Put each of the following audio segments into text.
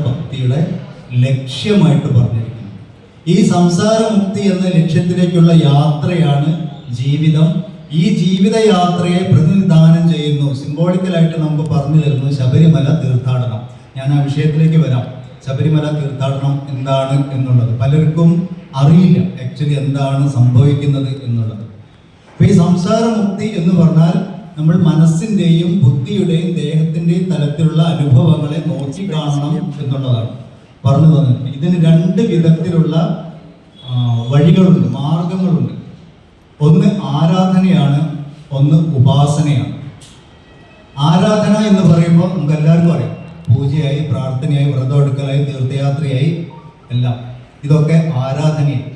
ഭക്തിയുടെ ലക്ഷ്യമായിട്ട് പറഞ്ഞിരിക്കുന്നത്. ഈ സംസാരമുക്തി എന്ന ലക്ഷ്യത്തിലേക്കുള്ള യാത്രയാണ് ജീവിതം. ഈ ജീവിത യാത്രയെ പ്രതിനിധാനം ചെയ്യുന്നു, സിംബോളിക്കലായിട്ട് നമുക്ക് പറഞ്ഞു തരുന്നു ശബരിമല തീർത്ഥാടനം. ഞാൻ ആ വിഷയത്തിലേക്ക് വരാം. ശബരിമല തീർത്ഥാടനം എന്താണ് എന്നുള്ളത് പലർക്കും അറിയില്ല, ആക്ച്വലി എന്താണ് സംഭവിക്കുന്നത് എന്നുള്ളത്. അപ്പൊ ഈ സംസാരമുക്തി എന്ന് പറഞ്ഞാൽ നമ്മൾ മനസ്സിന്റെയും ബുദ്ധിയുടെയും ദേഹത്തിന്റെയും തലത്തിലുള്ള അനുഭവങ്ങളെ നോക്കി കാണണം എന്നുള്ളതാണ് പറഞ്ഞു തന്നത്. ഇതിന് രണ്ട് വിധത്തിലുള്ള വഴികളുണ്ട്, മാർഗങ്ങളുണ്ട്. ഒന്ന് ആരാധനയാണ്, ഒന്ന് ഉപാസനയാണ്. ആരാധന എന്ന് പറയുമ്പോൾ നമുക്ക് എല്ലാവർക്കും അറിയാം, പൂജയായി, പ്രാർത്ഥനയായി, വ്രതമെടുക്കലായി, തീർത്ഥയാത്രയായി എല്ലാം, ഇതൊക്കെ ആരാധനയാണ്.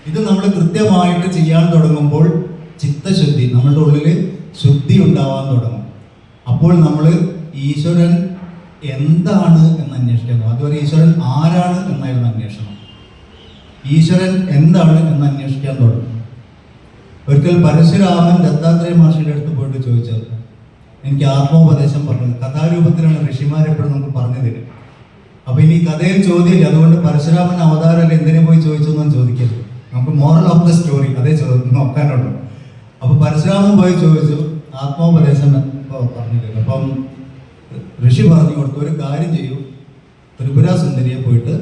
ഇത് നമ്മൾ കൃത്യമായിട്ട് ചെയ്യാൻ തുടങ്ങുമ്പോൾ ചിത്തശുദ്ധി, നമ്മളുടെ ഉള്ളിൽ ശുദ്ധി ഉണ്ടാവാൻ തുടങ്ങും. അപ്പോൾ നമ്മൾ ഈശ്വരൻ എന്താണ് എന്ന് അന്വേഷിക്കുന്നു. അതുവരെ ഈശ്വരൻ ആരാണ് എന്നായിരുന്നു അന്വേഷണം. ഈശ്വരൻ എന്താണ് എന്ന് അന്വേഷിക്കാൻ തുടങ്ങും. ഒരിക്കൽ പരശുരാമൻ ദത്താത്രേയ മഹർഷിയുടെ അടുത്ത് പോയിട്ട് ചോദിച്ചത്, എനിക്ക് ആത്മോപദേശം പറഞ്ഞത് കഥാരൂപത്തിലാണ് ഋഷിമാരെപ്പോഴും നമുക്ക് പറഞ്ഞു തരും. അപ്പൊ ഇനി കഥയിൽ ചോദ്യമില്ല, അതുകൊണ്ട് പരശുരാമൻ അവതാരം എന്തിനു പോയി ചോദിച്ചു എന്നൊന്നും ചോദിക്കരുത്. നമുക്ക് മോറൽ ഓഫ് ദ സ്റ്റോറി അതേ നോക്കാനുള്ളൂ. അപ്പൊ പരശുരാമൻ പോയി ചോദിച്ചു, ആത്മോപദേശം പറഞ്ഞു തരും. അപ്പം ഋഷി പറഞ്ഞു കൊടുത്തു, ഒരു കാര്യം ചെയ്യൂ, ത്രിപുര സുന്ദരിയെ പോയിട്ട്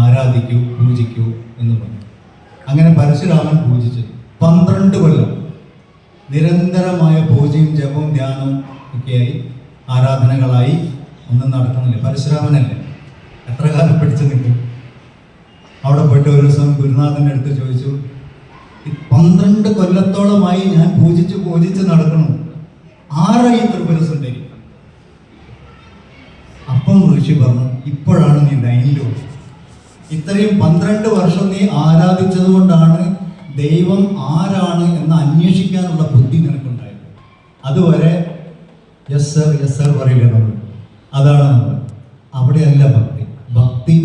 ആരാധിക്കൂ, പൂജിക്കൂ എന്ന് പറഞ്ഞു. അങ്ങനെ പരശുരാമൻ പൂജിച്ചു. 12 കൊല്ലം നിരന്തരമായ പൂജയും ജപവും ധ്യാനവും ഒക്കെയായി, ആരാധനകളായി ഒന്നും നടക്കുന്നില്ല. പരശുരാമനല്ലേ, എത്ര കാലം പിടിച്ചു നിൽക്കും? അവിടെ പോയിട്ട് ഒരു ദിവസം ഗുരുനാഥൻ്റെ അടുത്ത് ചോദിച്ചു, 12 കൊല്ലത്തോളമായി ഞാൻ പൂജിച്ച് നടക്കണം, ആരായി ത്രിപുര സുന്ദരി? അപ്പം ഋഷി പറഞ്ഞു, ഇപ്പോഴാണ് നീ ലൈനിലോ. ഇത്രയും 12 വർഷം നീ ആരാധിച്ചത് കൊണ്ടാണ് ദൈവം ആരാണ് എന്ന് അന്വേഷിക്കാനുള്ള ബുദ്ധി നിനക്കുണ്ടായത്. അതുവരെ യെസ് സർ പറയില്ല നമ്മൾ, അതാണ് നമ്മൾ. അവിടെയല്ല ഭക്തി. ഭക്തി